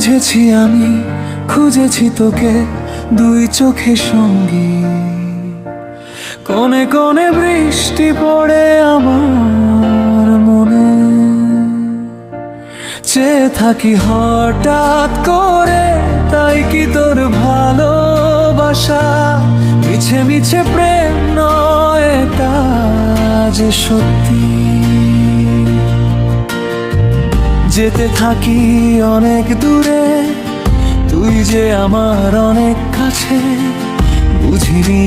বুঝেছি আমি, খুঁজেছি তোকে দুই চোখে সঙ্গী। কোণে কোণে বৃষ্টি পড়ে আমার মনে, চেয়ে থাকি হঠাৎ করে, তাই কি তোর ভালোবাসা মিছে মিছে প্রেম নয়, তা যে সত্যি। যেতে থাকি অনেক দূরে, তুই যে আমার অনেক কাছে, বুঝিনি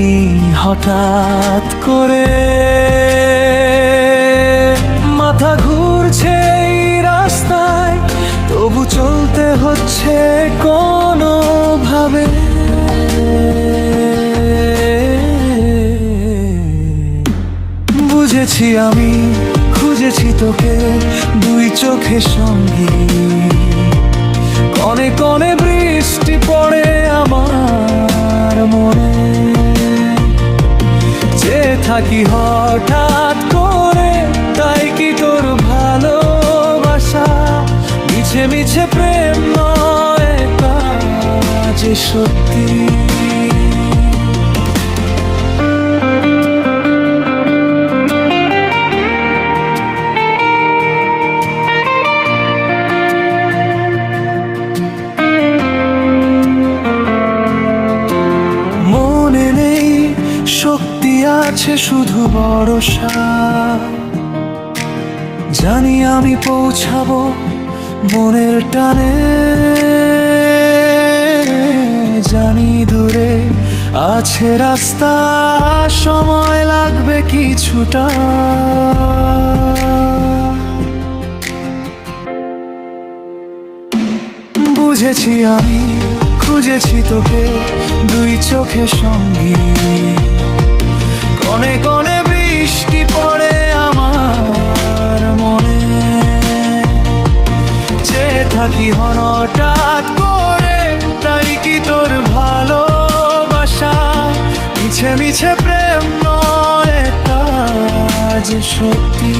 হঠাৎ করে। মাথা ঘুরছে এই রাস্তায়, তবু চলতে হচ্ছে কোনো ভাবে। বুঝেছি আমি, খুঁজেছি তোকে দুই চোখে সঙ্গী। কনে কনে বৃষ্টি পড়ে আমার মনে, চেয়ে থাকি হঠাৎ করে, তাই কি তোর ভালোবাসা মিছে মিছে প্রেম নয়, তা যে সত্যি। শক্তি আছে শুধু ভরসা, জানি আমি পৌঁছাবো মনের টানে। জানি দূরে আছে রাস্তা, সময় লাগবে কিছুটা। বুঝেছি আমি, খুঁজেছি তোকে দুই চোখে সঙ্গী। কনে কনে বৃষ্টি পড়ে আমার মনে, চেয়ে থাকি হঠাৎ করে, তাই কি তোর ভালোবাসা মিছে মিছে প্রেম নয়, তা যে সত্যি।